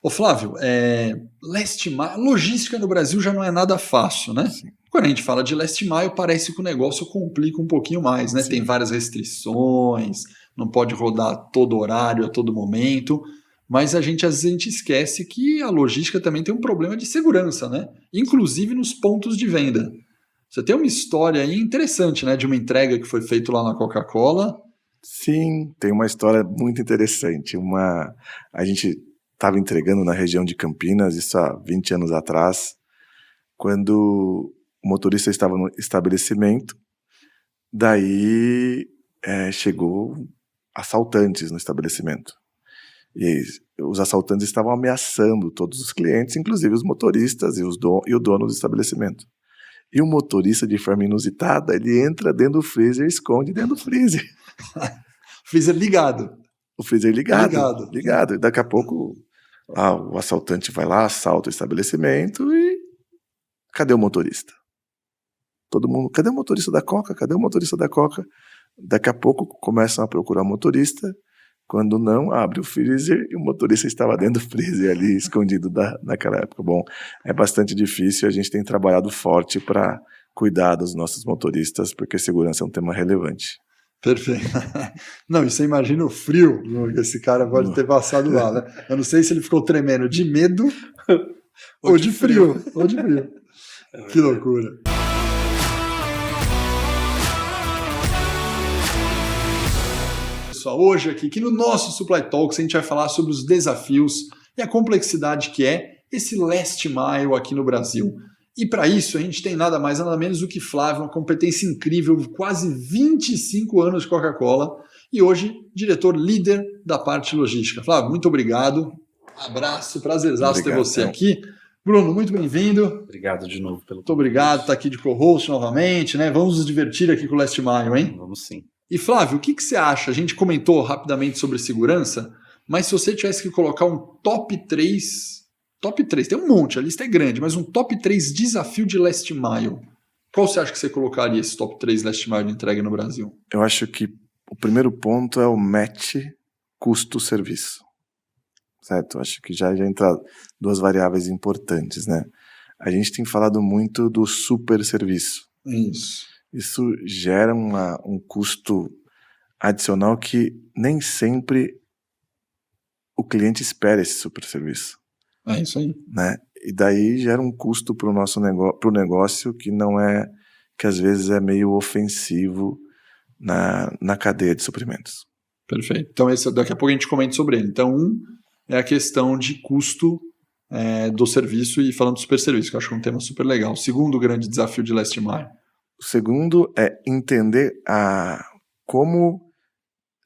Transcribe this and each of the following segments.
Ô Flávio, logística no Brasil já não é nada fácil, né? Sim, Quando a gente fala de last mile, parece que o negócio complica um pouquinho mais, né? Tem sim. várias restrições, não pode rodar a todo horário, a todo momento, mas às vezes a gente esquece que a logística também tem um problema de segurança, né? Inclusive nos pontos de venda. Você tem uma história aí interessante, né? De uma entrega que foi feita lá na Coca-Cola. Sim, tem uma história muito interessante. A gente estava entregando na região de Campinas, isso há 20 anos atrás, quando o motorista estava no estabelecimento, daí chegou assaltantes no estabelecimento. E os assaltantes estavam ameaçando todos os clientes, inclusive os motoristas e o dono do estabelecimento. E o motorista, de forma inusitada, ele entra dentro do freezer e esconde dentro do freezer. Freezer ligado. O freezer ligado, Ligado. ligado. E daqui a pouco o assaltante vai lá, assalta o estabelecimento e cadê o motorista? Todo mundo, cadê o motorista da Coca? Cadê o motorista da Coca? Daqui a pouco começam a procurar o motorista. Quando não, abre o freezer e o motorista estava dentro do freezer ali, escondido naquela época. Bom, é bastante difícil, a gente tem trabalhado forte para cuidar dos nossos motoristas, porque segurança é um tema relevante. Perfeito. Não, e você imagina o frio que esse cara pode ter passado lá, né? Eu não sei se ele ficou tremendo de medo ou de frio. Ou de frio. Que loucura. Pessoal, hoje aqui no nosso Supply Talks a gente vai falar sobre os desafios e a complexidade que é esse last mile aqui no Brasil. E para isso a gente tem nada mais nada menos do que Flávio, uma competência incrível, quase 25 anos de Coca-Cola e hoje diretor líder da parte logística. Flávio, muito obrigado. Abraço, prazerzaço ter você aqui. Bruno, muito bem-vindo. Obrigado de novo pelo convite. Muito obrigado, tá aqui de co-host novamente, né? Vamos nos divertir aqui com o Last Mile, hein? Vamos sim. E Flávio, o que você acha? A gente comentou rapidamente sobre segurança, mas se você tivesse que colocar um top 3, tem um monte, a lista é grande, mas um top 3 desafio de last mile, qual você acha que você colocaria esse top 3 last mile de entrega no Brasil? Eu acho que o primeiro ponto é o match custo-serviço. Certo? Acho que já entra duas variáveis importantes, né? A gente tem falado muito do super serviço. Isso gera um custo adicional que nem sempre o cliente espera esse super serviço. É isso aí. Né? E daí gera um custo para o nosso negócio que não é, que às vezes é meio ofensivo na cadeia de suprimentos. Perfeito. Então daqui a pouco a gente comenta sobre ele. Então, é a questão de custo do serviço e falando do super serviço, que eu acho um tema super legal. O segundo grande desafio de last mile. O segundo é entender como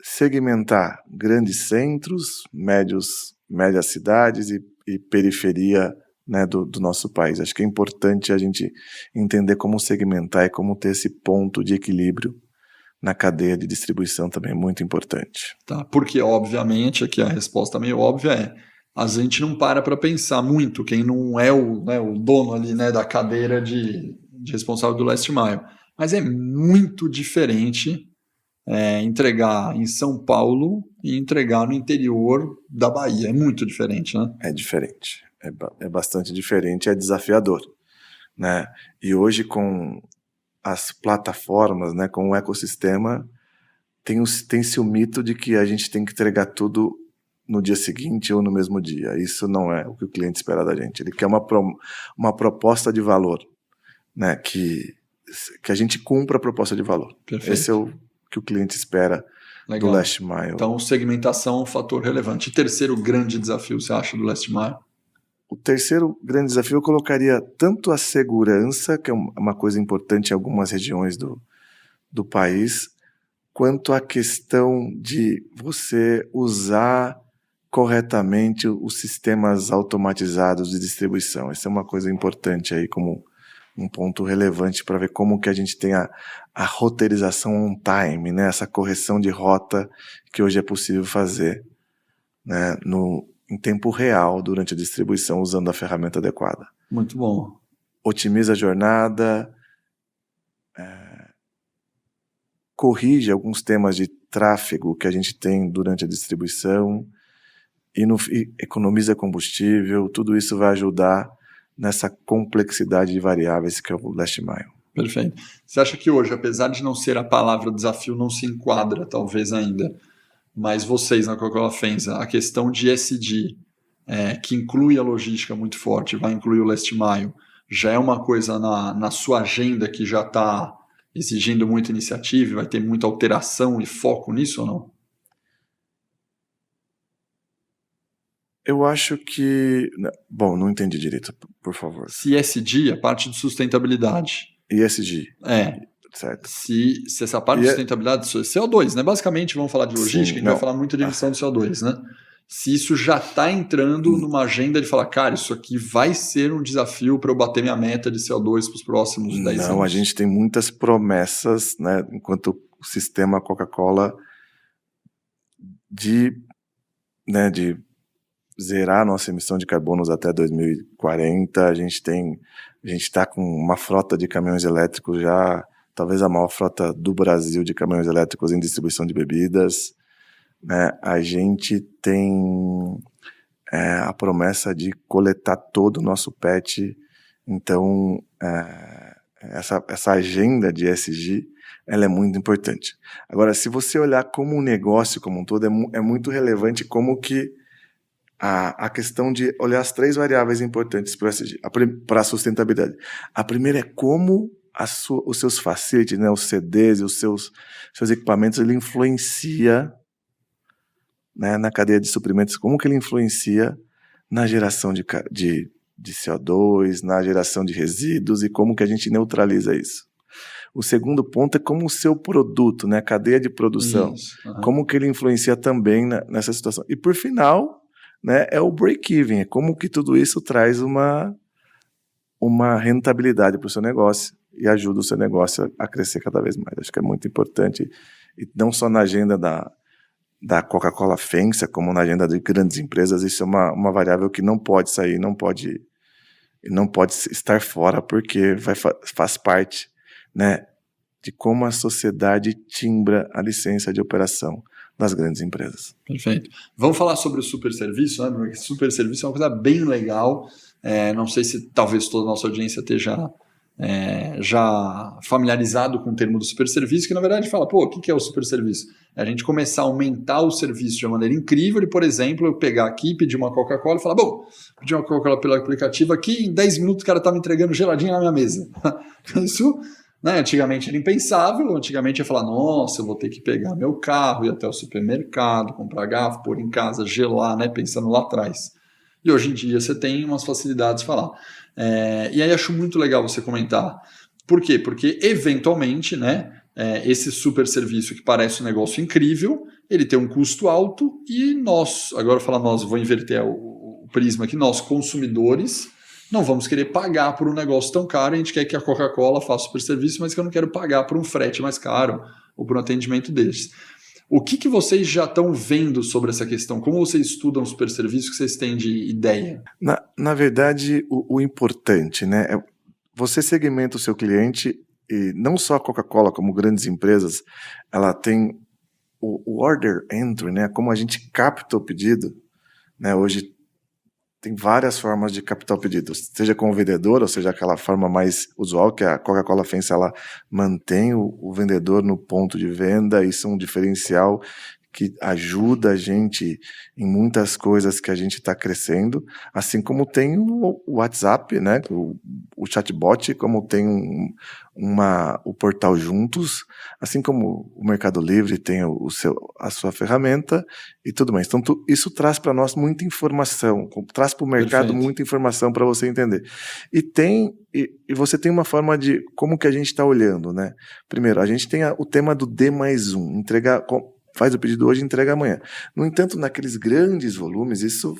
segmentar grandes centros, médias cidades e periferia, né, do nosso país. Acho que é importante a gente entender como segmentar e como ter esse ponto de equilíbrio na cadeia de distribuição também é muito importante. Tá, porque, obviamente, aqui a resposta meio óbvia a gente não para pensar muito, quem não é o dono ali, né, da cadeira de responsável do last mile. Mas é muito diferente entregar em São Paulo e entregar no interior da Bahia. É muito diferente, né? É diferente. É bastante diferente, é desafiador. Né? E hoje, com as plataformas, né, com o ecossistema, tem-se o mito de que a gente tem que entregar tudo no dia seguinte ou no mesmo dia. Isso não é o que o cliente espera da gente. Ele quer uma proposta de valor, né, que a gente cumpra a proposta de valor. Perfeito. Esse é o que o cliente espera. Legal. Do last mile. Então, segmentação é um fator relevante. E terceiro grande desafio, você acha, do last mile? O terceiro grande desafio eu colocaria tanto a segurança, que é uma coisa importante em algumas regiões do país, quanto a questão de você usar corretamente os sistemas automatizados de distribuição. Essa é uma coisa importante aí como um ponto relevante para ver como que a gente tem a roteirização on time, né? Essa correção de rota que hoje é possível fazer, né? Em tempo real durante a distribuição usando a ferramenta adequada. Muito bom. Otimiza a jornada, corrige alguns temas de tráfego que a gente tem durante a distribuição e economiza combustível, tudo isso vai ajudar nessa complexidade de variáveis que é o last mile. Perfeito. Você acha que hoje, apesar de não ser a palavra desafio, não se enquadra talvez ainda, mas vocês na Coca-Cola FEMSA, a questão de ESG, que inclui a logística muito forte, vai incluir o last mile, já é uma coisa na sua agenda que já está exigindo muita iniciativa, vai ter muita alteração e foco nisso ou não? Eu acho que... Bom, não entendi direito, por favor. Se ESG, a parte de sustentabilidade. ESG. Certo. Se essa parte de sustentabilidade, CO2, né? Basicamente, vamos falar de logística, sim, a gente vai falar muito de emissão de CO2, né? Se isso já está entrando numa agenda de falar, cara, isso aqui vai ser um desafio para eu bater minha meta de CO2 para os próximos 10 anos. Não, a gente tem muitas promessas, né, enquanto o sistema Coca-Cola de zerar a nossa emissão de carbonos até 2040. A gente está com uma frota de caminhões elétricos já, talvez a maior frota do Brasil de caminhões elétricos em distribuição de bebidas. Né? A gente tem a promessa de coletar todo o nosso PET. Então, essa agenda de ESG, ela é muito importante. Agora, se você olhar como um negócio como um todo, é muito relevante como que a questão de olhar as 3 variáveis importantes para a sustentabilidade. A primeira é como os seus facilities, né, os CDs e os seus equipamentos, ele influencia, né, na cadeia de suprimentos, como que ele influencia na geração de CO2, na geração de resíduos e como que a gente neutraliza isso. O segundo ponto é como o seu produto, né, a cadeia de produção, como que ele influencia também nessa situação. E por final, né, é o break-even, é como que tudo isso traz uma rentabilidade para o seu negócio e ajuda o seu negócio a crescer cada vez mais. Acho que é muito importante, e não só na agenda da Coca-Cola FEMSA, como na agenda de grandes empresas, isso é uma variável que não pode sair, não pode estar fora, porque faz parte, né, de como a sociedade timbra a licença de operação das grandes empresas. Perfeito. Vamos falar sobre o super serviço, né? Porque super serviço é uma coisa bem legal. Não sei se talvez toda a nossa audiência esteja já familiarizado com o termo do super serviço, que na verdade fala, o que é o super serviço? É a gente começar a aumentar o serviço de uma maneira incrível e, por exemplo, eu pegar aqui, pedir uma Coca-Cola e falar, pedir uma Coca-Cola pelo aplicativo aqui, em 10 minutos o cara está me entregando geladinho na minha mesa. Isso... Né? Antigamente era impensável, antigamente ia falar, nossa, eu vou ter que pegar meu carro, ir até o supermercado, comprar garfo, pôr em casa, gelar, né? Pensando lá atrás. E hoje em dia você tem umas facilidades de falar. E aí acho muito legal você comentar. Por quê? Porque eventualmente, né, esse super serviço que parece um negócio incrível, ele tem um custo alto e nós, agora eu falar nós, vou inverter o prisma aqui, nós consumidores, não vamos querer pagar por um negócio tão caro, a gente quer que a Coca-Cola faça super serviço, mas que eu não quero pagar por um frete mais caro ou por um atendimento desses. O que vocês já estão vendo sobre essa questão? Como vocês estudam super serviço que vocês têm de ideia? Na verdade, o importante, né, é você segmenta o seu cliente, e não só a Coca-Cola, como grandes empresas, ela tem o order entry, né, como a gente capta o pedido, né, hoje tem várias formas de captar o pedido, seja com o vendedor, ou seja, aquela forma mais usual, que a Coca-Cola FEMSA, ela mantém o vendedor no ponto de venda, isso é um diferencial que ajuda a gente em muitas coisas que a gente está crescendo, assim como tem o WhatsApp, né, o chatbot, como tem o portal Juntos, assim como o Mercado Livre tem a sua ferramenta e tudo mais. Então, isso traz para nós muita informação, traz para o mercado Perfeito. Muita informação para você entender. E você tem uma forma de como que a gente está olhando, né? Primeiro, a gente tem o tema do D+1, entregar... Faz o pedido hoje e entrega amanhã. No entanto, naqueles grandes volumes, isso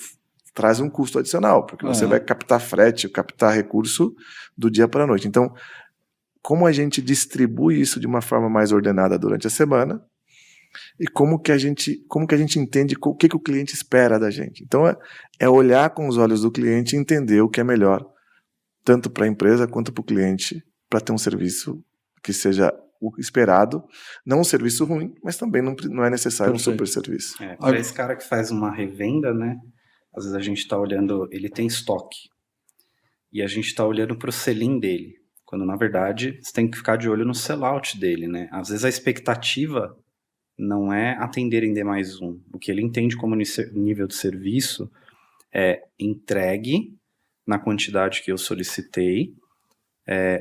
traz um custo adicional, porque você vai captar frete, captar recurso do dia para a noite. Então, como a gente distribui isso de uma forma mais ordenada durante a semana e como que a gente entende o que o cliente espera da gente. Então, é olhar com os olhos do cliente e entender o que é melhor, tanto para a empresa quanto para o cliente, para ter um serviço que seja o esperado, não um serviço ruim, mas também não é necessário um super serviço. Para esse cara que faz uma revenda, né, às vezes a gente está olhando, ele tem estoque, e a gente está olhando para o sell-in dele, quando na verdade você tem que ficar de olho no sell-out dele, né? Às vezes a expectativa não é atender em D+1. O que ele entende como nível de serviço é entregue na quantidade que eu solicitei,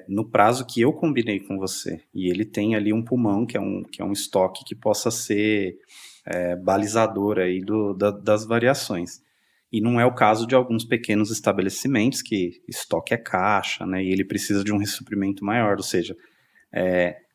no prazo que eu combinei com você. E ele tem ali um pulmão, que é um estoque que possa ser balizador aí das variações. E não é o caso de alguns pequenos estabelecimentos que estoque é caixa, né? E ele precisa de um ressuprimento maior. Ou seja,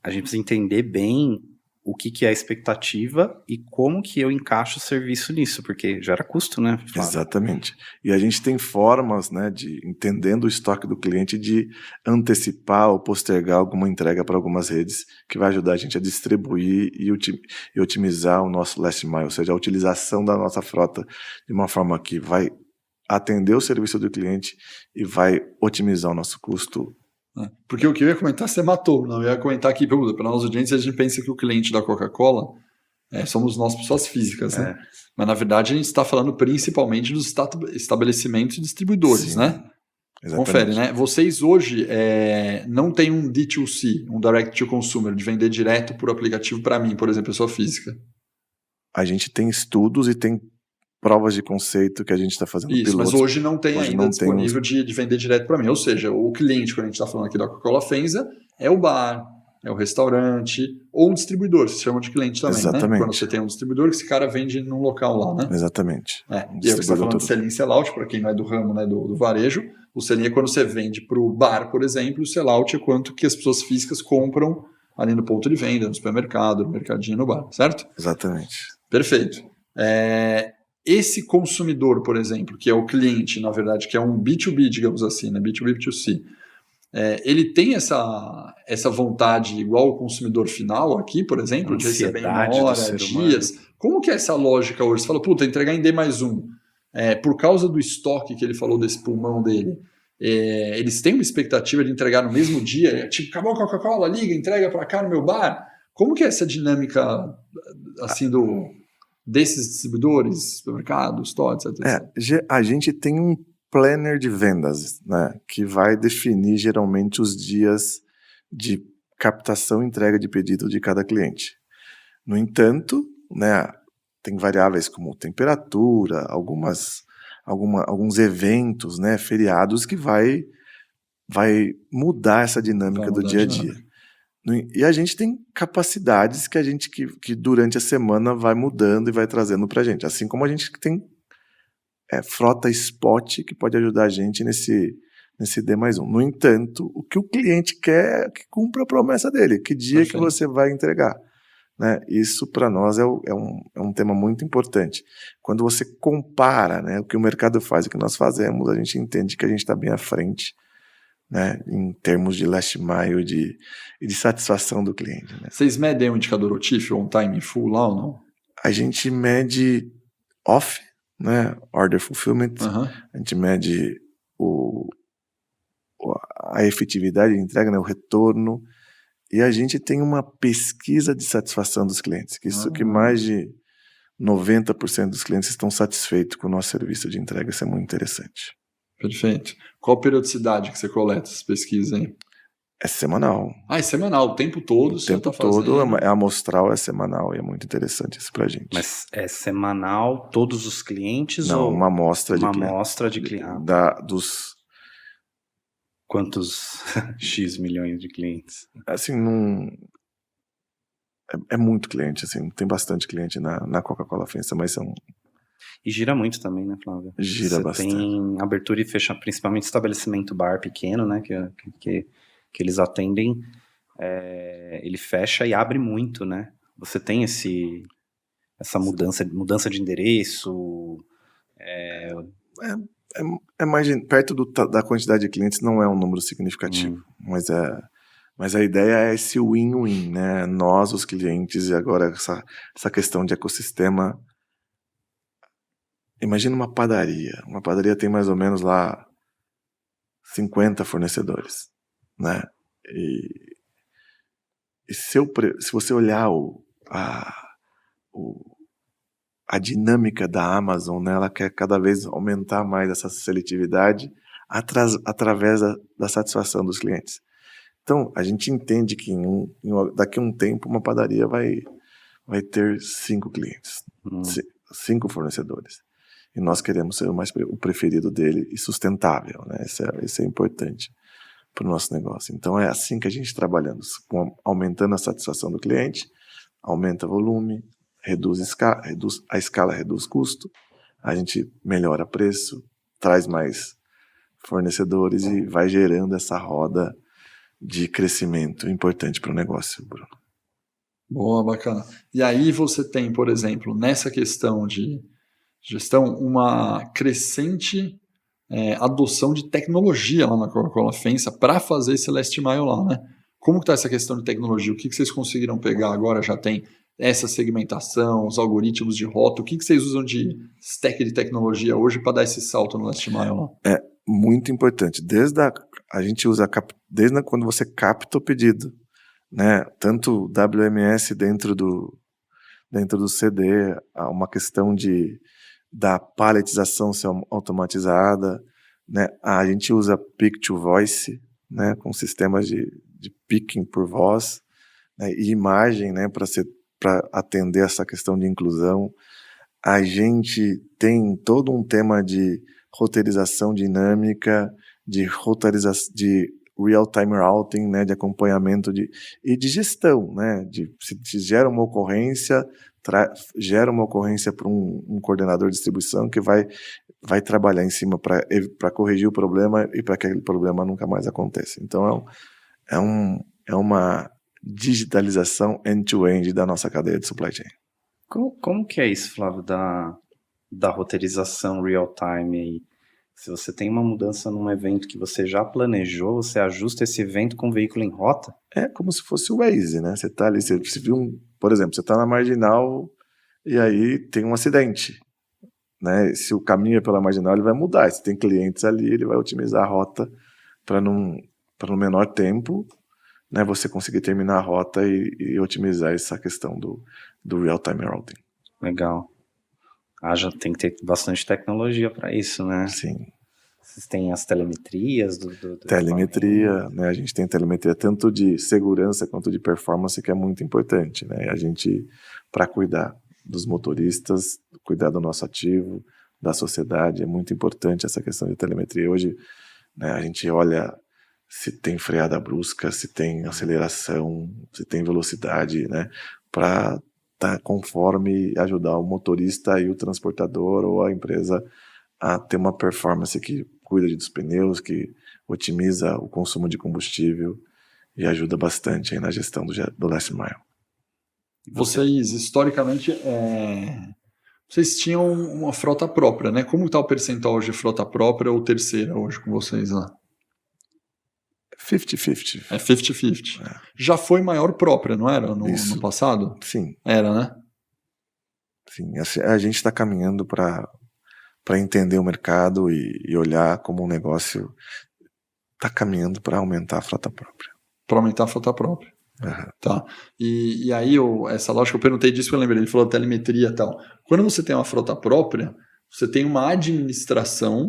a gente precisa entender bem o que é a expectativa e como que eu encaixo o serviço nisso, porque gera custo, né, Flávio? Exatamente. E a gente tem formas, né, de, entendendo o estoque do cliente, de antecipar ou postergar alguma entrega para algumas redes, que vai ajudar a gente a distribuir e otimizar o nosso last mile, ou seja, a utilização da nossa frota de uma forma que vai atender o serviço do cliente e vai otimizar o nosso custo. Porque o que eu ia comentar, você matou. Não, eu ia comentar aqui, para nós audiências, a gente pensa que o cliente da Coca-Cola somos nós, pessoas físicas, né? Mas, na verdade, a gente está falando principalmente dos estabelecimentos e distribuidores, Sim, né? exatamente. Confere, né? Vocês hoje não têm um D2C, um Direct to Consumer, de vender direto por aplicativo para mim, por exemplo, pessoa física. A gente tem estudos e tem provas de conceito que a gente está fazendo pilotos. Mas hoje não tem ainda disponível de vender direto para mim. Ou seja, o cliente, quando a gente está falando aqui da Coca-Cola FEMSA, é o bar, é o restaurante, ou um distribuidor, se chama de cliente também, exatamente, né? Quando você tem um distribuidor, que esse cara vende num local lá, né? Exatamente. E aí você está falando de sell-in e sell-out, para quem não é do ramo, né, do varejo. O sell-in é quando você vende para o bar, por exemplo, o sell-out é quanto que as pessoas físicas compram ali no ponto de venda, no supermercado, no mercadinho, no bar, certo? Exatamente. Perfeito. Esse consumidor, por exemplo, que é o cliente, na verdade, que é um B2B, digamos assim, né? B2B, B2C, ele tem essa vontade igual o consumidor final aqui, por exemplo, de receber em uma hora, dias. Humano. Como que é essa lógica hoje? Você fala, puta, entregar em D+1. Por causa do estoque que ele falou desse pulmão dele, eles têm uma expectativa de entregar no mesmo dia? Tipo, acabou a Coca-Cola, liga, entrega para cá no meu bar. Como que é essa dinâmica, assim, desses distribuidores, supermercados, stores, etc? A gente tem um planner de vendas, né, que vai definir geralmente os dias de captação e entrega de pedido de cada cliente. No entanto, né, tem variáveis como temperatura, alguns eventos, né, feriados que vai mudar essa dinâmica do dia a dia. E a gente tem capacidades que durante a semana vai mudando e vai trazendo para a gente. Assim como a gente tem frota spot que pode ajudar a gente nesse D+1. No entanto, o que o cliente quer é que cumpra a promessa dele. Que dia Perfeito. Que você vai entregar? Né? Isso para nós é um tema muito importante. Quando você compara, né, o que o mercado faz e o que nós fazemos, a gente entende que a gente está bem à frente, né, em termos de last mile e de satisfação do cliente. Né? Vocês medem o indicador OTIF, on time in full lá ou não? A gente mede OFF, né, Order Fulfillment, a gente mede a efetividade de entrega, né, o retorno, e a gente tem uma pesquisa de satisfação dos clientes, que mais de 90% dos clientes estão satisfeitos com o nosso serviço de entrega. Isso é muito interessante. Perfeito. Qual a periodicidade que você coleta essas pesquisas aí? É semanal. É semanal, o tempo todo. O tempo todo é amostral, é semanal, e é muito interessante isso pra gente. Mas é semanal todos os clientes? Não, ou uma amostra de clientes. Uma amostra de clientes. Quantos X milhões de clientes? Assim, não... É muito cliente, assim, tem bastante cliente na Coca-Cola FEMSA, mas são... E gira muito também, né, Flávio? Gira bastante. Tem abertura e fecha, principalmente estabelecimento bar pequeno, né, que eles atendem, ele fecha e abre muito, né? Você tem essa mudança de endereço... mais perto da quantidade de clientes, não é um número significativo, mas a ideia é esse win-win, né? Nós, os clientes, e agora essa questão de ecossistema. Imagina uma padaria tem mais ou menos lá 50 fornecedores, né? se você olhar a dinâmica da Amazon, né, ela quer cada vez aumentar mais essa seletividade através da satisfação dos clientes. Então, a gente entende que daqui a um tempo uma padaria vai ter 5 clientes, 5 fornecedores. E nós queremos ser o preferido dele e sustentável, né? Isso é importante para o nosso negócio. Então, é assim que a gente trabalhando, aumentando a satisfação do cliente, aumenta o volume, reduz a escala, reduz custo, a gente melhora preço, traz mais fornecedores e vai gerando essa roda de crescimento importante para o negócio, Bruno. Boa, bacana. E aí você tem, por exemplo, nessa questão de gestão, uma crescente adoção de tecnologia lá na Coca-Cola FEMSA para fazer esse last mile lá, né? Como está essa questão de tecnologia? O que vocês conseguiram pegar agora? Já tem essa segmentação, os algoritmos de rota, o que vocês usam de stack de tecnologia hoje para dar esse salto no last mile lá? É muito importante. A gente usa desde quando você capta o pedido, né? Tanto WMS dentro do CD, uma questão da paletização ser automatizada, né? A gente usa pick to voice, né? Com sistemas de picking por voz, né? E imagem, né? Para atender essa questão de inclusão. A gente tem todo um tema de roteirização dinâmica, de real-time routing, né, de acompanhamento e de gestão, né, se gera uma ocorrência, gera uma ocorrência para um coordenador de distribuição que vai trabalhar em cima para corrigir o problema e para que aquele problema nunca mais aconteça. Então é uma digitalização end-to-end da nossa cadeia de supply chain. Como que é isso, Flávio, da roteirização real-time aí? Se você tem uma mudança num evento que você já planejou, você ajusta esse evento com o veículo em rota? É como se fosse o Waze, né? Você tá ali, você viu por exemplo, você tá na marginal e aí tem um acidente, né? Se o caminho é pela marginal, ele vai mudar. Se tem clientes ali, ele vai otimizar a rota para no menor tempo, né, você conseguir terminar a rota e otimizar essa questão do real-time routing. Legal. Já tem que ter bastante tecnologia para isso, né? Sim. Vocês têm as telemetrias telemetria, né? A gente tem telemetria tanto de segurança quanto de performance, que é muito importante, né? A gente, para cuidar dos motoristas, cuidar do nosso ativo, da sociedade, é muito importante essa questão de telemetria. Hoje, né, a gente olha se tem freada brusca, se tem aceleração, se tem velocidade, né? Para tá conforme ajudar o motorista e o transportador ou a empresa a ter uma performance que cuida dos pneus, que otimiza o consumo de combustível e ajuda bastante aí na gestão do last mile. Vocês, historicamente, vocês tinham uma frota própria, né? Como está o percentual hoje de frota própria ou terceira hoje com vocês lá? 50-50. É 50-50. Já foi maior própria, não era? No passado? Sim. Era, né? Sim. A gente está caminhando para entender o mercado e olhar como o negócio está caminhando para aumentar a frota própria. Para aumentar a frota própria. Uhum. Tá. E aí, essa lógica, eu perguntei disso que eu lembrei. Ele falou telemetria e tal. Quando você tem uma frota própria, você tem uma administração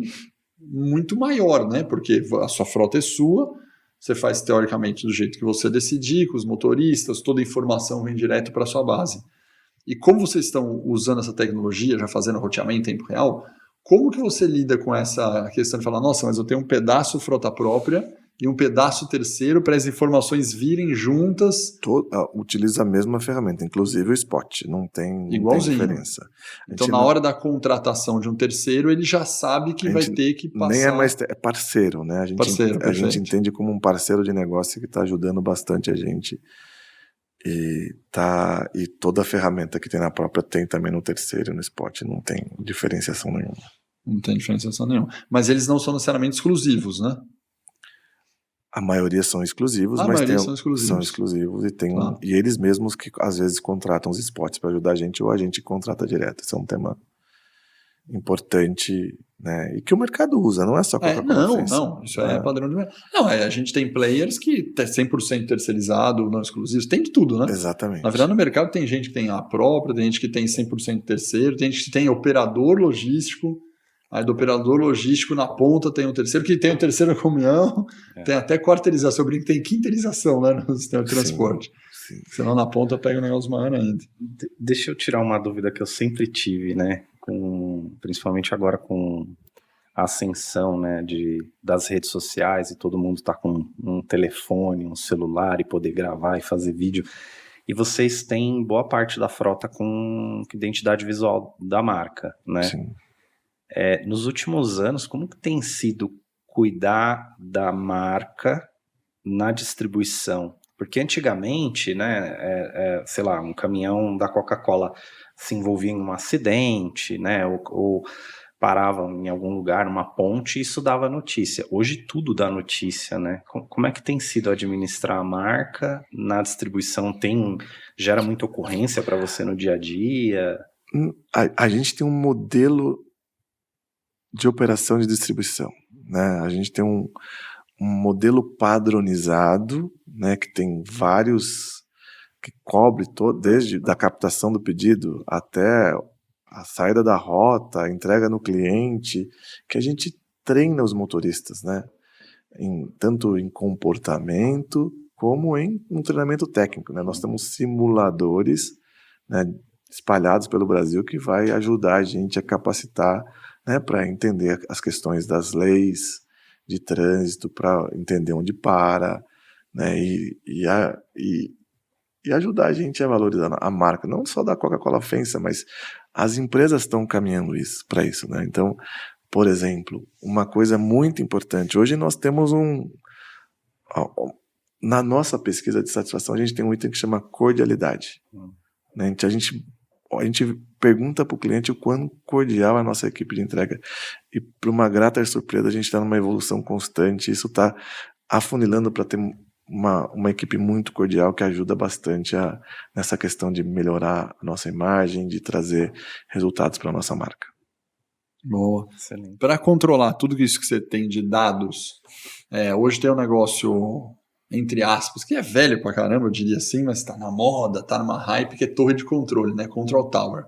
muito maior, né? Porque a sua frota é sua, você faz teoricamente do jeito que você decidir, com os motoristas, toda a informação vem direto para a sua base. E como vocês estão usando essa tecnologia, já fazendo roteamento em tempo real, como que você lida com essa questão de falar, nossa, mas eu tenho um pedaço frota própria e um pedaço terceiro para as informações virem juntas? Utiliza a mesma ferramenta, inclusive o spot, não tem diferença. Então, na hora da contratação de um terceiro, ele já sabe que vai ter que passar... Nem é mais parceiro, né? A gente entende como um parceiro de negócio que está ajudando bastante a gente. E toda a ferramenta que tem na própria tem também no terceiro e no spot, não tem diferenciação nenhuma. Não tem diferenciação nenhuma. Mas eles não são necessariamente exclusivos, né? A maioria são exclusivos, são exclusivos e eles mesmos que às vezes contratam os spots para ajudar a gente ou a gente contrata direto. Isso é um tema importante, né? E que o mercado usa, não é só Coca-Cola FEMSA. Não, isso é padrão de mercado. Não, a gente tem players que é 100% terceirizado, não exclusivo, tem de tudo, né? Exatamente. Na verdade, no mercado tem gente que tem a própria, tem gente que tem 100% terceiro, tem gente que tem operador logístico, aí do operador logístico na ponta tem um terceiro, que tem o terceiro caminhão, tem até quarteirização, eu brinco que tem quinteirização, né, no sistema de transporte. Sim. Senão na ponta pega um negócio maior ainda. Deixa eu tirar uma dúvida que eu sempre tive, né, principalmente agora com a ascensão, né, das redes sociais e todo mundo tá com um telefone, um celular e poder gravar e fazer vídeo. E vocês têm boa parte da frota com identidade visual da marca, né? Sim. Nos últimos anos, como que tem sido cuidar da marca na distribuição? Porque antigamente, né, sei lá, um caminhão da Coca-Cola se envolvia em um acidente, né, ou parava em algum lugar, numa ponte, e isso dava notícia. Hoje tudo dá notícia, né? Como é que tem sido administrar a marca na distribuição? Gera muita ocorrência para você no dia a dia? A gente tem um modelo de operação de distribuição, né? A gente tem um modelo padronizado, né, que tem vários, que cobre desde da captação do pedido até a saída da rota, a entrega no cliente, que a gente treina os motoristas, né? Tanto em comportamento como em um treinamento técnico, né? Nós temos simuladores, né, espalhados pelo Brasil que vai ajudar a gente a capacitar, né, para entender as questões das leis de trânsito, para entender onde para, né, e ajudar a gente a valorizar a marca, não só da Coca-Cola FEMSA, mas as empresas estão caminhando para isso, né? Então, por exemplo, uma coisa muito importante, hoje nós temos na nossa pesquisa de satisfação, a gente tem um item que chama cordialidade, né? A gente pergunta para o cliente o quão cordial é a nossa equipe de entrega, e para uma grata surpresa a gente está numa evolução constante, isso está afunilando para ter uma equipe muito cordial que ajuda bastante nessa questão de melhorar a nossa imagem, de trazer resultados para a nossa marca. Boa. Para controlar tudo isso que você tem de dados, hoje tem um negócio, entre aspas, que é velho pra caramba, eu diria assim, mas está na moda, está numa hype, que é torre de controle, né? Control Tower.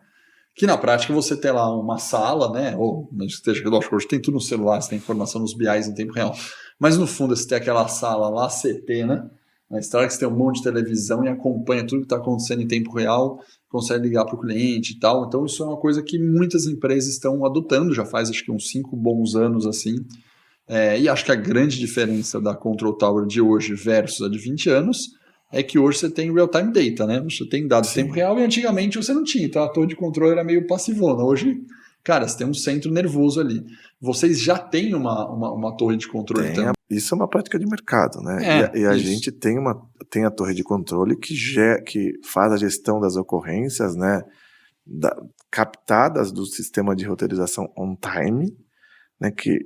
Que na prática você tem lá uma sala, né? Ou, mas esteja, lógico, hoje tem tudo no celular, você tem informação nos BIs em tempo real. Mas no fundo você tem aquela sala lá, CT, né? Na estrada que você tem um monte de televisão e acompanha tudo que está acontecendo em tempo real, consegue ligar para o cliente e tal. Então isso é uma coisa que muitas empresas estão adotando, já faz acho que uns 5 bons anos assim. E acho que a grande diferença da Control Tower de hoje versus a de 20 anos é que hoje você tem real-time data, né? Você tem dados em tempo real e antigamente você não tinha. Então a torre de controle era meio passivona. Hoje, cara, você tem um centro nervoso ali. Vocês já têm uma torre de controle também. Isso é uma prática de mercado, né? E a gente tem a torre de controle que faz a gestão das ocorrências, né? Captadas do sistema de roteirização on time, né? Que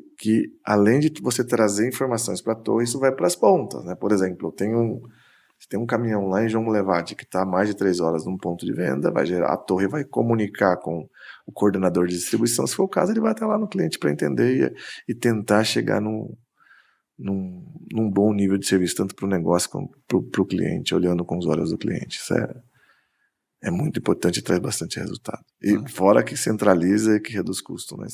além de você trazer informações para a torre, isso vai para as pontas, né? Por exemplo, se tem um caminhão lá em João Levade que está mais de 3 horas num ponto de venda, a torre vai comunicar com o coordenador de distribuição, se for o caso, ele vai estar lá no cliente para entender e tentar chegar num bom nível de serviço, tanto para o negócio como para o cliente, olhando com os olhos do cliente. Isso é muito importante e traz bastante resultado. E fora que centraliza e que reduz custo, né?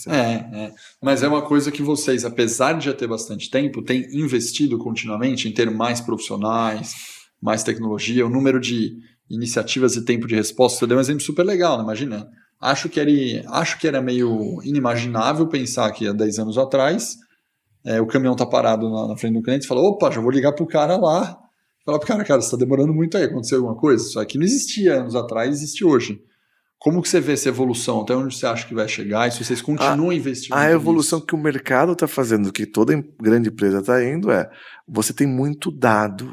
Mas é uma coisa que vocês, apesar de já ter bastante tempo, têm investido continuamente em ter mais profissionais, mais tecnologia, o número de iniciativas e tempo de resposta. Você deu um exemplo super legal, né? Imagina. Acho que era meio inimaginável pensar que há 10 anos atrás o caminhão tá parado na frente do cliente e fala, opa, já vou ligar pro cara lá. Fala pro cara, você tá demorando muito aí, aconteceu alguma coisa? Isso aqui não existia anos atrás, existe hoje. Como que você vê essa evolução? Até onde você acha que vai chegar? E se vocês continuam investindo A evolução nisso? que o mercado está fazendo, que toda grande empresa está indo, você tem muito dado,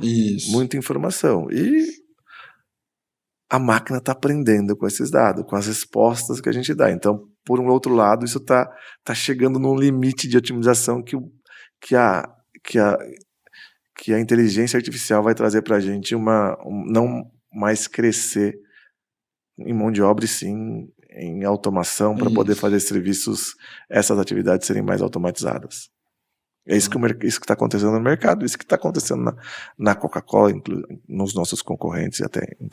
muita informação. E a máquina está aprendendo com esses dados, com as respostas que a gente dá. Então, por um outro lado, isso está chegando num limite de otimização que a inteligência artificial vai trazer para a gente não mais crescer em mão de obra, e sim em automação para poder fazer serviços, essas atividades serem mais automatizadas. É isso que está acontecendo no mercado, isso que está acontecendo na Coca-Cola, nos nossos concorrentes e até em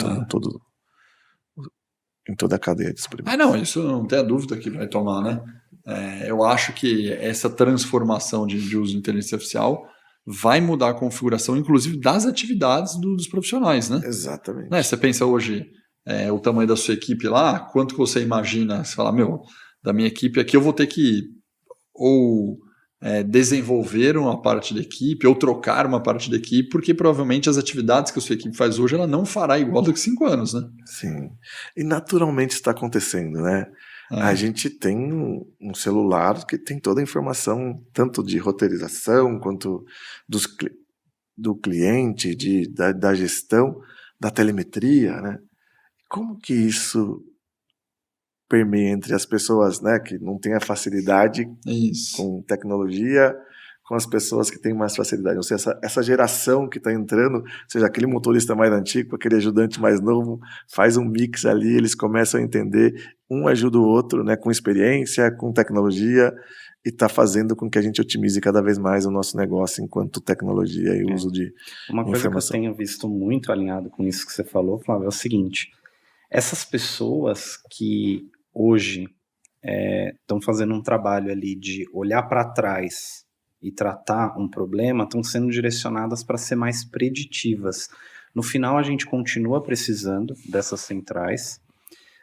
toda a cadeia de suprimento. Não, isso não tem a dúvida que vai tomar, né? Eu acho que essa transformação de uso de inteligência artificial vai mudar a configuração, inclusive, das atividades dos profissionais, né? Exatamente. Você pensa hoje o tamanho da sua equipe lá, quanto que você imagina, você fala, da minha equipe aqui eu vou ter que ou desenvolver uma parte da equipe ou trocar uma parte da equipe, porque provavelmente as atividades que a sua equipe faz hoje, ela não fará igual daqui a 5 anos, né? Sim. E naturalmente está acontecendo, né? A gente tem um celular que tem toda a informação, tanto de roteirização, quanto do cliente, da gestão, da telemetria, né? Como que isso permeia entre as pessoas, né, que não têm a facilidade com tecnologia, com as pessoas que têm mais facilidade? Ou seja, essa geração que está entrando, ou seja, aquele motorista mais antigo, aquele ajudante mais novo, faz um mix ali, eles começam a entender, um ajuda o outro, né, com experiência, com tecnologia, e está fazendo com que a gente otimize cada vez mais o nosso negócio enquanto tecnologia e uso de Uma coisa informação. que eu tenho visto muito alinhado com isso que você falou, Flávio, é o seguinte: essas pessoas que hoje estão fazendo um trabalho ali de olhar para trás e tratar um problema, estão sendo direcionadas para ser mais preditivas. No final, a gente continua precisando dessas centrais,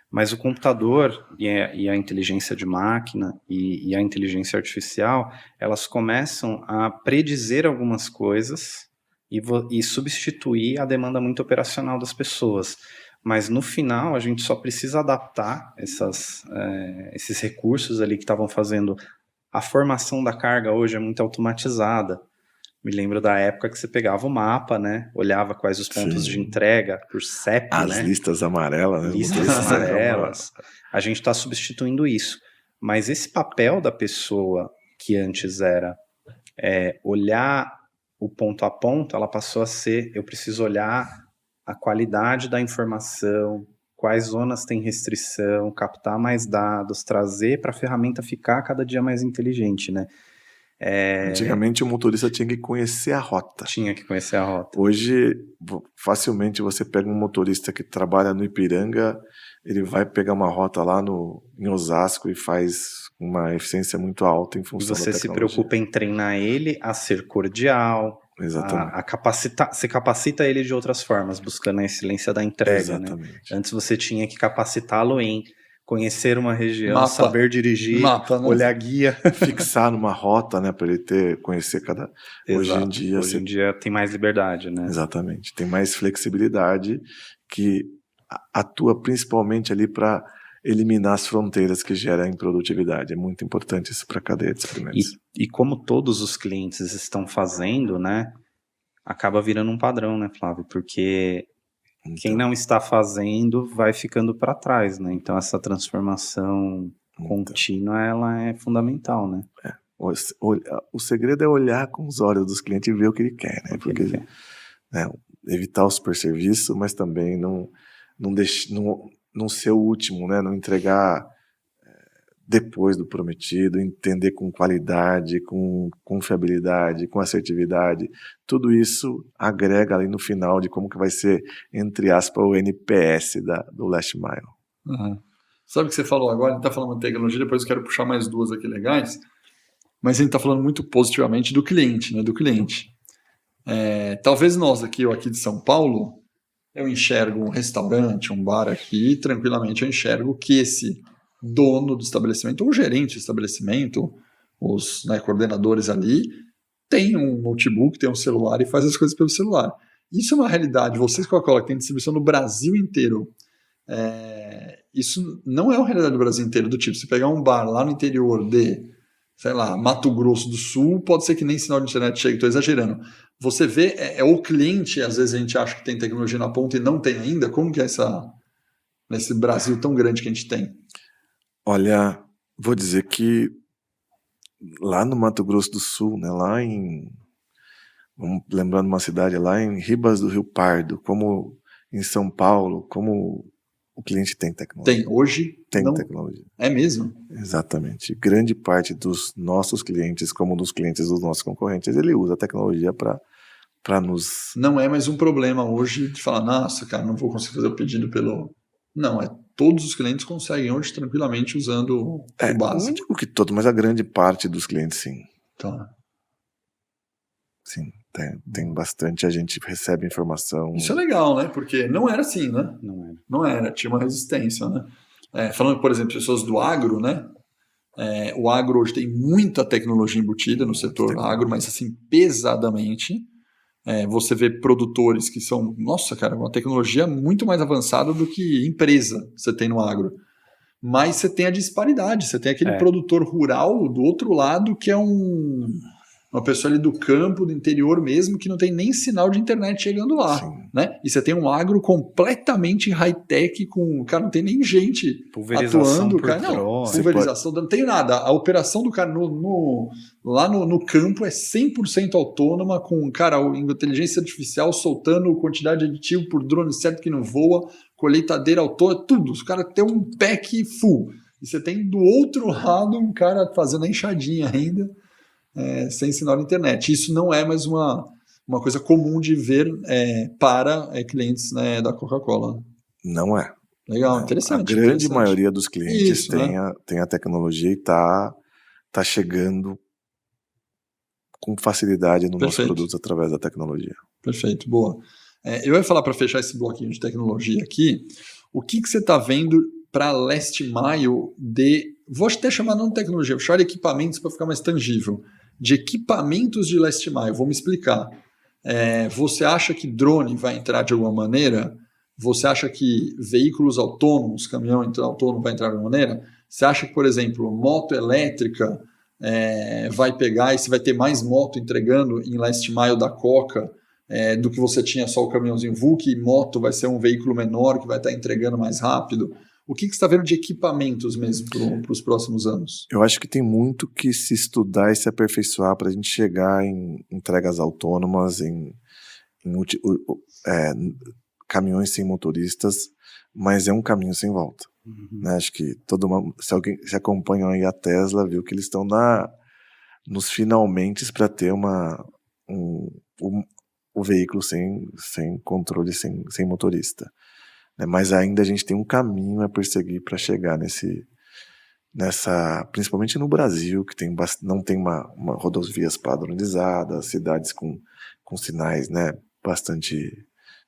mas o computador e a inteligência de máquina e a inteligência artificial, elas começam a predizer algumas coisas e substituir a demanda muito operacional das pessoas. Mas no final a gente só precisa adaptar esses recursos ali que estavam fazendo. A formação da carga hoje é muito automatizada. Me lembro da época que você pegava o mapa, né? Olhava quais os pontos de entrega por CEP, As listas amarelas, né? Listas amarelas. A gente está substituindo isso. Mas esse papel da pessoa que antes era olhar o ponto a ponto, ela passou a ser, eu preciso olhar a qualidade da informação, quais zonas tem restrição, captar mais dados, trazer para a ferramenta ficar cada dia mais inteligente, né? Antigamente o motorista tinha que conhecer a rota. Tinha que conhecer a rota. Hoje, facilmente você pega um motorista que trabalha no Ipiranga, ele vai pegar uma rota lá em Osasco e faz uma eficiência muito alta em função da tecnologia. E você se preocupa em treinar ele a ser cordial, exatamente, você capacita ele de outras formas, buscando a excelência da entrega. Exatamente. Né? Antes você tinha que capacitá-lo em conhecer uma região, saber dirigir, olhar guia. Fixar numa rota, né, para ele conhecer cada... Exato. Hoje em dia tem mais liberdade, né? Exatamente, tem mais flexibilidade que atua principalmente ali para eliminar as fronteiras que geram improdutividade. É muito importante isso para a cadeia de suprimentos. E como todos os clientes estão fazendo, né, acaba virando um padrão, né, Flávio? Porque quem não está fazendo vai ficando para trás, né? Então essa transformação contínua, ela é fundamental, né? O segredo é olhar com os olhos dos clientes e ver o que ele quer, né? Porque ele quer. Evitar o super serviço, mas também não ser o último, né? Não entregar depois do prometido, entender com qualidade, com confiabilidade, com assertividade. Tudo isso agrega ali no final de como que vai ser, entre aspas, o NPS do Last Mile. Uhum. Sabe o que você falou agora? A gente está falando de tecnologia, depois eu quero puxar mais duas aqui legais, mas a gente está falando muito positivamente do cliente, né? Do cliente. Talvez nós aqui, eu aqui de São Paulo, eu enxergo um restaurante, um bar aqui, tranquilamente eu enxergo que esse dono do estabelecimento, ou gerente do estabelecimento, os coordenadores ali, tem um notebook, tem um celular e faz as coisas pelo celular. Isso é uma realidade. Vocês, Coca-Cola, que tem distribuição no Brasil inteiro, isso não é uma realidade do Brasil inteiro, do tipo, se pegar um bar lá no interior de, sei lá, Mato Grosso do Sul, pode ser que nem sinal de internet chegue, estou exagerando. Você vê, o cliente, às vezes a gente acha que tem tecnologia na ponta e não tem ainda. Como que é nesse Brasil tão grande que a gente tem? Olha, vou dizer que lá no Mato Grosso do Sul, né, vamos lembrando uma cidade lá em Ribas do Rio Pardo, como em São Paulo, como o cliente tem tecnologia. Hoje Tem não... tecnologia. É mesmo? Exatamente. Grande parte dos nossos clientes, como dos clientes dos nossos concorrentes, ele usa a tecnologia para nos... Não é mais um problema hoje de falar, nossa, cara, não vou conseguir fazer o pedido pelo... Não, todos os clientes conseguem hoje tranquilamente usando o Não básico. digo que todos, mas a grande parte dos clientes, sim. Tá. Sim, tem bastante, a gente recebe informação. Isso é legal, né? Porque não era assim, né? Não era, tinha uma resistência, né? Falando, por exemplo, pessoas do agro, né? O agro hoje tem muita tecnologia embutida no setor agro, mas assim, pesadamente. Você vê produtores que são, nossa, cara, uma tecnologia muito mais avançada do que empresa você tem no agro. Mas você tem a disparidade, você tem aquele produtor rural do outro lado que é uma pessoa ali do campo, do interior mesmo, que não tem nem sinal de internet chegando lá, né? E você tem um agro completamente high-tech, cara, não tem nem gente atuando, cara. Não, pulverização, não tem nada. A operação do cara lá no campo é 100% autônoma, com, cara, inteligência artificial soltando quantidade de aditivo por drone certo que não voa, colheitadeira autônoma, tudo. Os caras têm um pack full. E você tem do outro lado um cara fazendo a enxadinha ainda, sem sinal de internet. Isso não é mais uma coisa comum de ver para clientes, né, da Coca-Cola. Não é. Legal, interessante. A grande maioria dos clientes Isso, tem a tecnologia e tá chegando com facilidade nos nossos produtos através da tecnologia. Perfeito, boa. Eu ia falar, para fechar esse bloquinho de tecnologia aqui, o que você está vendo para last mile vou até chamar não de tecnologia, vou chamar de equipamentos para ficar mais tangível, de equipamentos de last mile. Vou me explicar. Você acha que drone vai entrar de alguma maneira? Você acha que veículos autônomos, caminhão autônomo vai entrar de alguma maneira? Você acha que, por exemplo, moto elétrica vai pegar e você vai ter mais moto entregando em last mile da Coca do que você tinha só o caminhãozinho VUC, e moto vai ser um veículo menor que vai estar entregando mais rápido? O que você está vendo de equipamentos mesmo para os próximos anos? Eu acho que tem muito que se estudar e se aperfeiçoar para a gente chegar em entregas autônomas, em caminhões sem motoristas, mas é um caminho sem volta. Né? Acho que se alguém se acompanha aí a Tesla, viu que eles estão nos finalmente para ter o veículo sem controle, sem motorista. Mas ainda a gente tem um caminho a perseguir para chegar principalmente no Brasil, que não tem uma rodovias padronizadas, cidades com sinais, né, bastante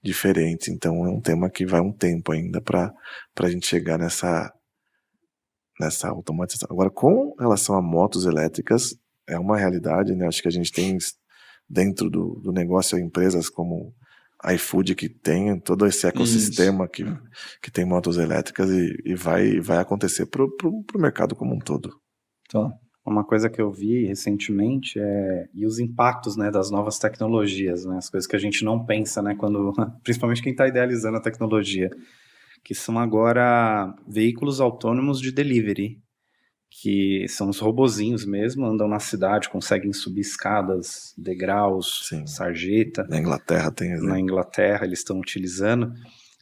diferentes. Então é um tema que vai um tempo ainda para a gente chegar nessa automatização. Agora, com relação a motos elétricas, é uma realidade, né? Acho que a gente tem dentro do negócio empresas como iFood, que tem todo esse ecossistema que tem motos elétricas e vai acontecer pro mercado como um todo. Tá. Uma coisa que eu vi recentemente e os impactos, né, das novas tecnologias, né, as coisas que a gente não pensa, né, principalmente quem está idealizando a tecnologia, que são agora veículos autônomos de delivery, que são os robozinhos mesmo, andam na cidade, conseguem subir escadas, degraus, sarjeta. Na Inglaterra tem exemplo. Na Inglaterra eles estão utilizando,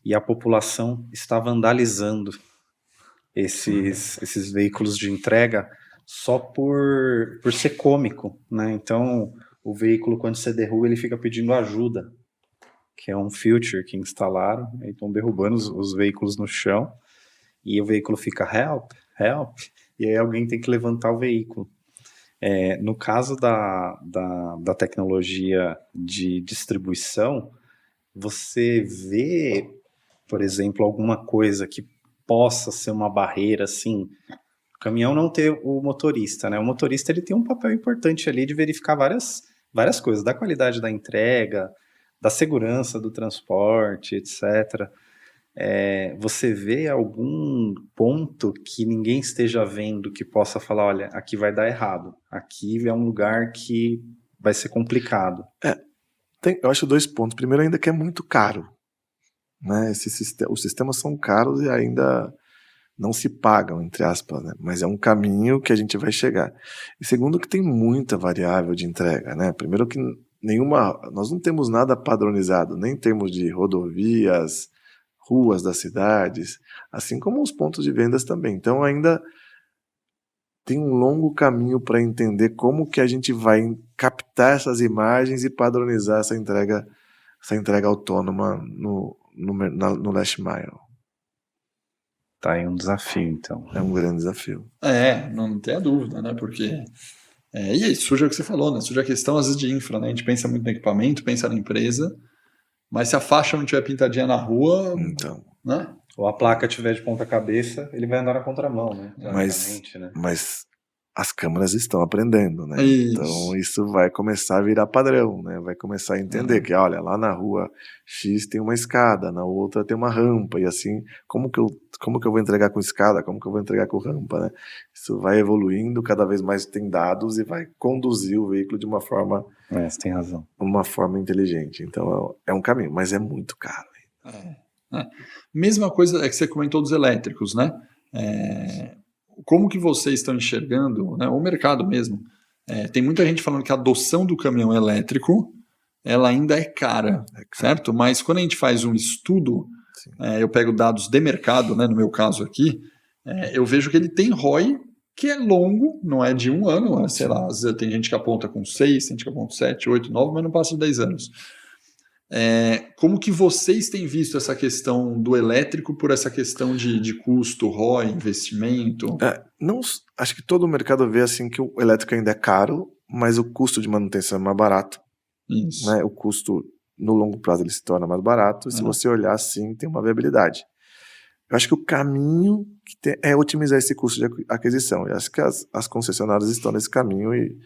e a população está vandalizando esses veículos de entrega só por ser cômico, né? Então, o veículo, quando você derruba, ele fica pedindo ajuda, que é um feature que instalaram, e estão derrubando os veículos no chão, e o veículo fica help, help, e aí alguém tem que levantar o veículo. No caso da tecnologia de distribuição, você vê, por exemplo, alguma coisa que possa ser uma barreira, assim, o caminhão não ter o motorista, né? O motorista, ele tem um papel importante ali de verificar várias coisas, da qualidade da entrega, da segurança do transporte, etc. Você vê algum ponto que ninguém esteja vendo que possa falar, olha, aqui vai dar errado, aqui é um lugar que vai ser complicado? Eu acho 2 pontos. Primeiro, ainda que é muito caro, né? Os sistemas são caros e ainda não se pagam, entre aspas, né? Mas é um caminho que a gente vai chegar. E segundo, que tem muita variável de entrega, né? Primeiro que nós não temos nada padronizado, nem em termos de rodovias, ruas das cidades, assim como os pontos de vendas também. Então ainda tem um longo caminho para entender como que a gente vai captar essas imagens e padronizar essa entrega autônoma no last mile. Tá aí um desafio, então. É um grande desafio. Não tem a dúvida, né? Porque. E aí, surge o que você falou, né? Surge a questão, às vezes, de infra, né? A gente pensa muito no equipamento, pensa na empresa, mas se a faixa não tiver pintadinha na rua, Então, né? Ou a placa tiver de ponta cabeça, ele vai andar na contramão, né? Mas as câmeras estão aprendendo, né? Isso. Então isso vai começar a virar padrão, né? Vai começar a entender que, olha, lá na rua X tem uma escada, na outra tem uma rampa, e assim, como que eu vou entregar com escada, como que eu vou entregar com rampa, né? Isso vai evoluindo, cada vez mais tem dados e vai conduzir o veículo de uma forma... Você tem razão. Uma forma inteligente. Então é um caminho, mas é muito caro. Mesma coisa é que você comentou dos elétricos, né? Como que vocês estão enxergando, né, o mercado mesmo? Tem muita gente falando que a adoção do caminhão elétrico ela ainda é cara, certo? Mas quando a gente faz um estudo, eu pego dados de mercado, né, no meu caso aqui, eu vejo que ele tem ROI que é longo, não é de um ano, sei lá, às vezes tem gente que aponta com 6, tem gente que aponta 7, 8, 9, mas não passa de 10 anos. Como que vocês têm visto essa questão do elétrico por essa questão de custo, ROI, investimento? Acho que todo o mercado vê assim que o elétrico ainda é caro, mas o custo de manutenção é mais barato. Isso. Né? O custo no longo prazo ele se torna mais barato, e se você olhar assim, tem uma viabilidade. Eu acho que o caminho é otimizar esse custo de aquisição. Eu acho que as concessionárias estão nesse caminho e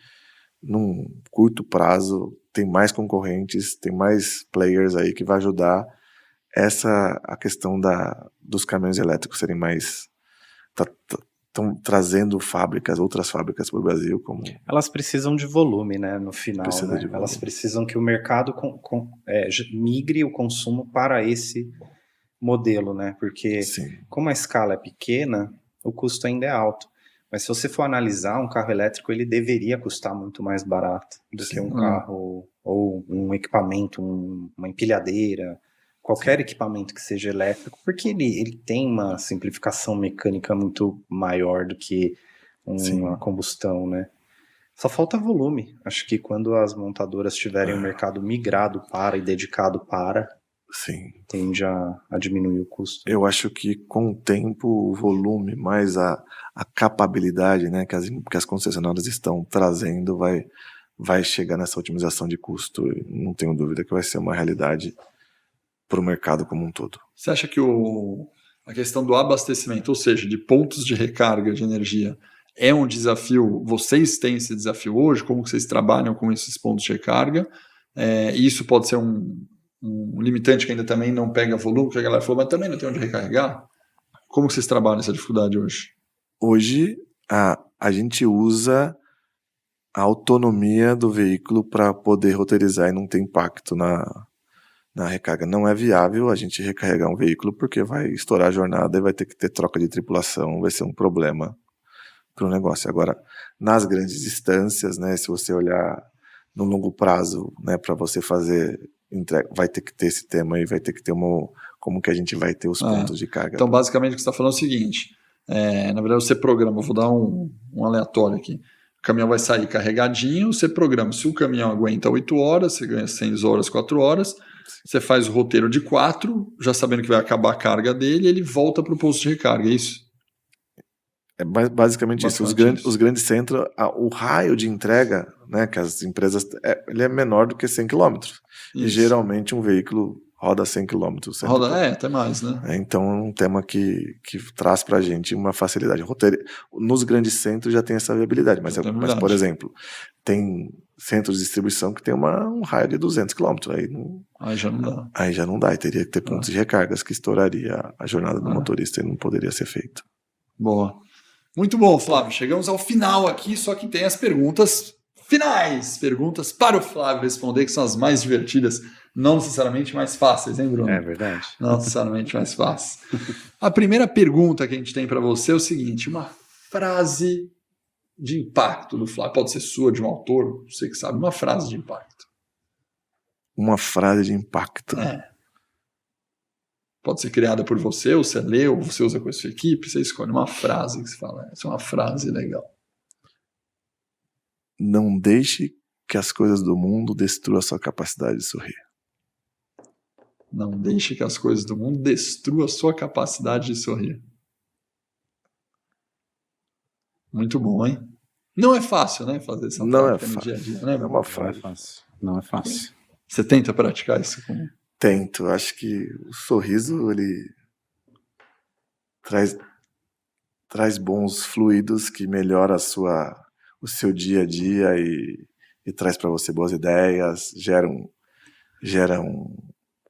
num curto prazo tem mais concorrentes, tem mais players aí que vai ajudar a questão dos caminhões elétricos serem mais... Estão trazendo outras fábricas para o Brasil. Elas precisam de volume, né, no final. Né? Elas precisam que o mercado migre o consumo para esse modelo, né? Porque como a escala é pequena, o custo ainda é alto. Mas se você for analisar, um carro elétrico ele deveria custar muito mais barato do que um carro ou um equipamento, uma empilhadeira, qualquer equipamento que seja elétrico, porque ele tem uma simplificação mecânica muito maior do que uma combustão, né? Só falta volume. Acho que quando as montadoras tiverem o mercado migrado para e dedicado para, tende a diminuir o custo. Eu acho que com o tempo, o volume, mais a capabilidade, né, que as concessionárias estão trazendo vai chegar nessa otimização de custo. Não tenho dúvida que vai ser uma realidade para o mercado como um todo. Você acha que a questão do abastecimento, ou seja, de pontos de recarga de energia, é um desafio? Vocês têm esse desafio hoje? Como que vocês trabalham com esses pontos de recarga? E isso pode ser um limitante que ainda também não pega volume, que a galera falou, mas também não tem onde recarregar? Como que vocês trabalham essa dificuldade hoje? Hoje, a gente usa a autonomia do veículo para poder roteirizar e não ter impacto na recarga. Não é viável a gente recarregar um veículo porque vai estourar a jornada e vai ter que ter troca de tripulação, vai ser um problema para o negócio. Agora, nas grandes distâncias, né, se você olhar no longo prazo, né, para você fazer entrega, vai ter que ter esse tema e vai ter que ter como que a gente vai ter os pontos de carga. Então, basicamente, o que você está falando é o seguinte, na verdade, você programa, vou dar um aleatório aqui, o caminhão vai sair carregadinho, você programa, se o caminhão aguenta 8 horas, você ganha 6 horas, 4 horas, você faz o roteiro de 4, já sabendo que vai acabar a carga dele, ele volta para o posto de recarga, é isso? É basicamente isso. Os grandes centros, o raio de entrega, né, que as empresas, ele é menor do que 100 km. E geralmente um veículo roda 100 km. Roda, até mais, né? Então é um tema que traz pra gente uma facilidade. Nos grandes centros já tem essa viabilidade, mas por exemplo, tem centros de distribuição que tem um raio de 200 km. Aí já não dá. Aí já não dá, e teria que ter pontos de recargas que estouraria a jornada do motorista e não poderia ser feito. Boa. Muito bom, Flávio. Chegamos ao final aqui, só que tem as perguntas finais. Perguntas para o Flávio responder, que são as mais divertidas, não necessariamente mais fáceis, hein, Bruno? É verdade. Não necessariamente mais fáceis. A primeira pergunta que a gente tem para você é o seguinte, uma frase de impacto do Flávio. Pode ser sua, de um autor, você que sabe, uma frase de impacto. Uma frase de impacto. Pode ser criada por você, ou você lê, ou você usa com a sua equipe, você escolhe uma frase que você fala, essa é uma frase legal. Não deixe que as coisas do mundo destruam a sua capacidade de sorrir. Não deixe que as coisas do mundo destruam a sua capacidade de sorrir. Muito bom, hein? Não é fácil, né, fazer essa prática no dia a dia, né? Não é uma Não é frase. fácil. Não é fácil. Você tenta praticar isso com... Tento. Acho que o sorriso, ele traz bons fluidos que melhora o seu dia a dia e traz para você boas ideias, gera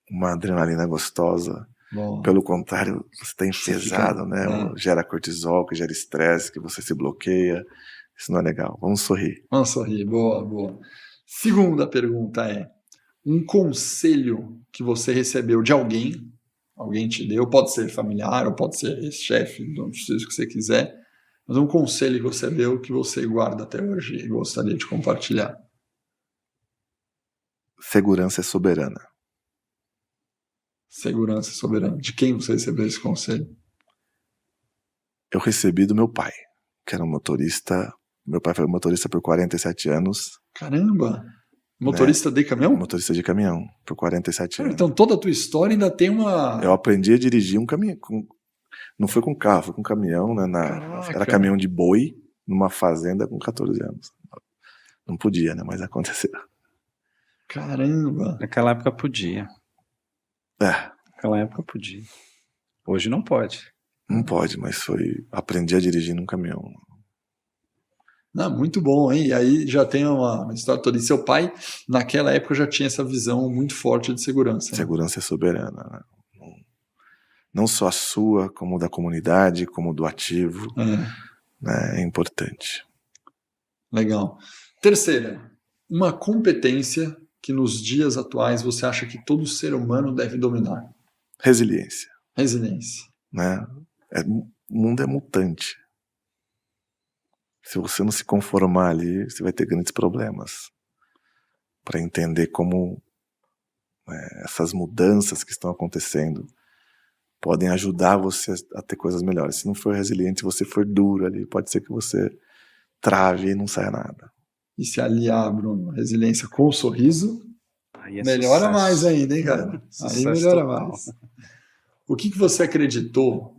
uma adrenalina gostosa. Bom, Pelo contrário, você está enfesado, fica, né? Gera cortisol, que gera estresse, que você se bloqueia. Isso não é legal. Vamos sorrir. vamos sorrir, boa, boa. Segunda pergunta é, um conselho que você recebeu de alguém te deu, pode ser familiar, ou pode ser ex-chefe, não sei o que você quiser, mas um conselho que você deu que você guarda até hoje e gostaria de compartilhar. Segurança é soberana. Segurança soberana. De quem você recebeu esse conselho? Eu recebi do meu pai, que era um motorista. Meu pai foi motorista por 47 anos. Caramba! Motorista de caminhão? Motorista de caminhão, por 47 anos. Então toda a tua história ainda tem uma... Eu aprendi a dirigir um caminhão. Não foi com carro, foi com caminhão, né? Era caminhão de boi, numa fazenda com 14 anos. Não podia, né? Mas aconteceu. Caramba! Naquela época podia. Naquela época podia. Hoje não pode. Não pode, mas aprendi a dirigir num caminhão. Não, muito bom, hein? E aí já tem uma história toda. E seu pai, naquela época, já tinha essa visão muito forte de segurança. Né? Segurança é soberana, né? Não só a sua, como da comunidade, como do ativo. Né? É importante. Legal. Terceira, uma competência que nos dias atuais você acha que todo ser humano deve dominar. Resiliência. Resiliência. Né? O mundo é mutante. Se você não se conformar ali, você vai ter grandes problemas para entender como essas mudanças que estão acontecendo podem ajudar você a ter coisas melhores. Se não for resiliente, se você for duro ali, pode ser que você trave e não saia nada. E se aliar, Bruno, resiliência com o sorriso, Aí é melhora sucesso. mais ainda, hein, cara? Aí melhora total. mais. O que você acreditou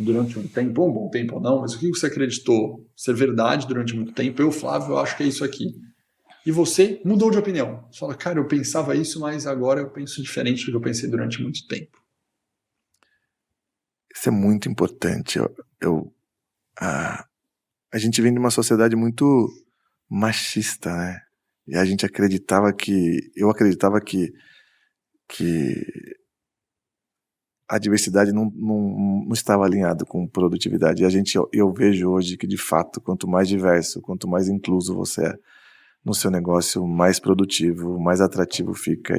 durante um tempo, ou um bom tempo ou não, mas o que você acreditou ser verdade durante muito tempo? Eu, Flávio, eu acho que é isso aqui. E você mudou de opinião. Você fala, cara, eu pensava isso, mas agora eu penso diferente do que eu pensei durante muito tempo. Isso é muito importante. A gente vem de uma sociedade muito machista, né? E a gente acreditava eu acreditava que a diversidade não estava alinhada com produtividade. E eu vejo hoje que, de fato, quanto mais diverso, quanto mais incluso você é no seu negócio, mais produtivo, mais atrativo fica.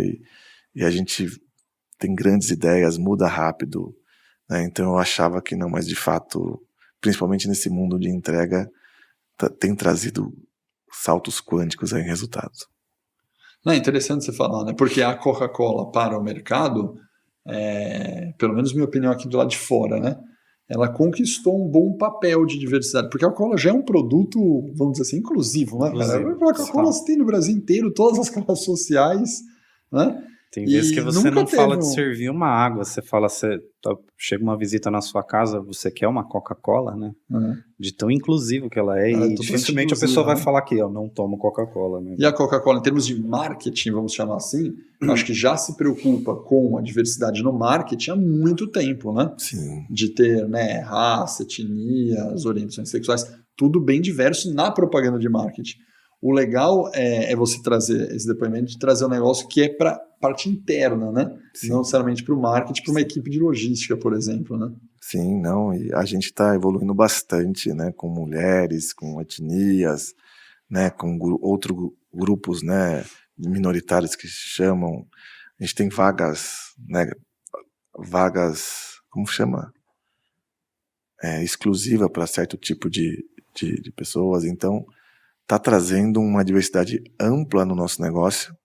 E a gente tem grandes ideias, muda rápido. Né? Então eu achava que não, mas de fato, principalmente nesse mundo de entrega, tem trazido saltos quânticos aí em resultados. Não, é interessante você falar, né? Porque a Coca-Cola para o mercado, pelo menos minha opinião aqui do lado de fora, né? Ela conquistou um bom papel de diversidade, porque a Coca-Cola já é um produto, vamos dizer assim, inclusivo, né? Cara? A Coca-Cola tem no Brasil inteiro, todas as classes sociais, né? Tem vezes que você não fala de teve servir uma água, você fala, chega uma visita na sua casa, você quer uma Coca-Cola, né? De tão inclusivo que ela é, e dificilmente a pessoa vai falar que eu não tomo Coca-Cola. Né? E a Coca-Cola, em termos de marketing, vamos chamar assim, acho que já se preocupa com a diversidade no marketing há muito tempo, né? Sim. De ter, né, raça, etnias, orientações sexuais, tudo bem diverso na propaganda de marketing. O legal é você trazer esse depoimento, de trazer um negócio que é para parte interna, né? Sim. Não necessariamente para o marketing, para uma equipe de logística, por exemplo, né? Sim, não, e a gente está evoluindo bastante, né, com mulheres, com etnias, né, com outros grupos, né, minoritários que chamam. A gente tem vagas, né, como chama? Exclusiva para certo tipo de pessoas, então está trazendo uma diversidade ampla no nosso negócio,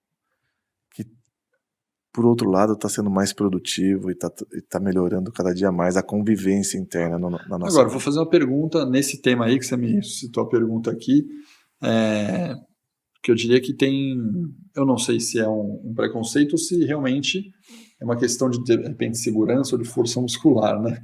que por outro lado, está sendo mais produtivo e está melhorando cada dia mais a convivência interna na nossa Agora, vou fazer uma pergunta nesse tema aí, que você me citou a pergunta aqui, que eu diria que tem, eu não sei se é um preconceito ou se realmente é uma questão de repente, segurança ou de força muscular, né?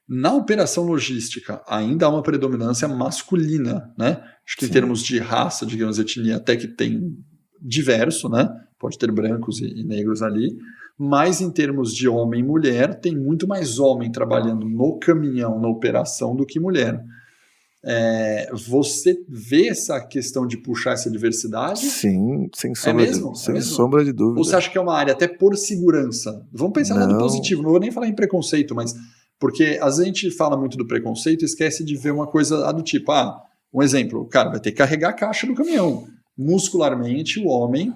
Na operação logística, ainda há uma predominância masculina, né? Acho que em termos de raça, digamos, etnia, até que tem diverso, né? Pode ter brancos e negros ali, mas em termos de homem e mulher, tem muito mais homem trabalhando no caminhão, na operação, do que mulher. Você vê essa questão de puxar essa diversidade? Sim, sem mesmo? Sombra de dúvida. Ou você acha que é uma área até por segurança? Vamos pensar no lado positivo, não vou nem falar em preconceito, mas porque às vezes a gente fala muito do preconceito e esquece de ver uma coisa do tipo, um exemplo, o cara vai ter que carregar a caixa do caminhão. Muscularmente, o homem,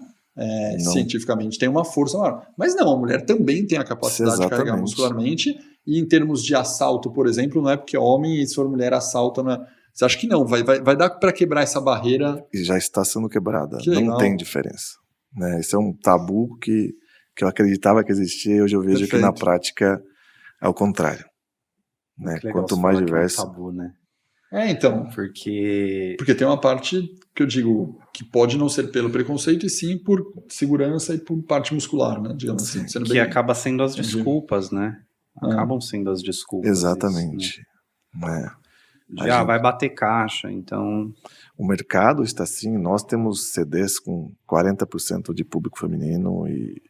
cientificamente, tem uma força maior. Mas não, a mulher também tem a capacidade de carregar muscularmente, e em termos de assalto, por exemplo, não é porque é homem e se for mulher assalta, não é... Você acha que não? Vai dar para quebrar essa barreira? E já está sendo quebrada. Não tem diferença. Né? Esse é um tabu que eu acreditava que existia e hoje eu vejo que na prática é o contrário. Né? Quanto mais diverso... É um tabu, né? Então. Porque tem uma parte que eu digo que pode não ser pelo preconceito e sim por segurança e por parte muscular, né? Digamos assim. Sendo que acaba sendo as desculpas, né? Acabam sendo as desculpas. Exatamente. Isso, né? Vai bater caixa, então... O mercado está assim, nós temos CDs com 40% de público feminino e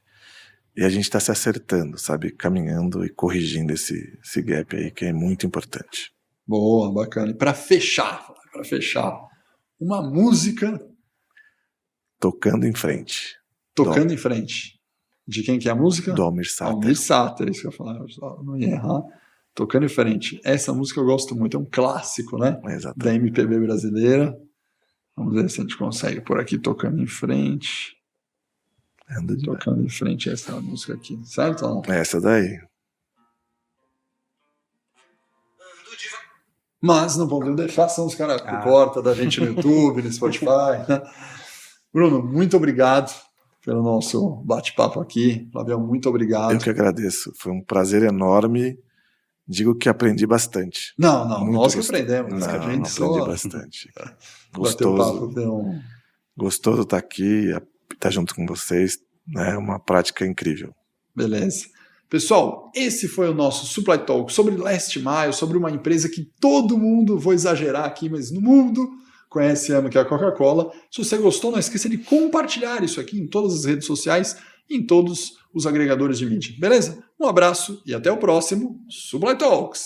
a gente está se acertando, sabe? Caminhando e corrigindo esse gap aí, que é muito importante. Boa, bacana. E para fechar, uma música... Tocando em frente. Tocando em frente. De quem que é a música? Do Almir Sater. Almir Sater, isso que eu ia falar, eu não ia errar. Tocando em frente. Essa música eu gosto muito, é um clássico, né? Exatamente. Da MPB brasileira. Vamos ver se a gente consegue por aqui, Tocando em Frente. Tocando em Frente, essa é a música aqui, certo ou não? Essa daí. Mas não podemos deixar, são os caras que cortam da gente no YouTube, no Spotify. Né? Bruno, muito obrigado pelo nosso bate-papo aqui. Flavião, muito obrigado. Eu que agradeço, foi um prazer enorme. Digo que aprendi bastante. Não, nós que aprendemos. Não, que a gente aprendi bastante. Gostoso estar aqui, estar junto com vocês. É uma prática incrível. Beleza. Pessoal, esse foi o nosso Supply Talk sobre Last Mile, sobre uma empresa que todo mundo, vou exagerar aqui, mas no mundo conhece e ama, que é a Coca-Cola. Se você gostou, não esqueça de compartilhar isso aqui em todas as redes sociais e em todos os agregadores de mídia. Beleza? Um abraço e até o próximo Supply Talks.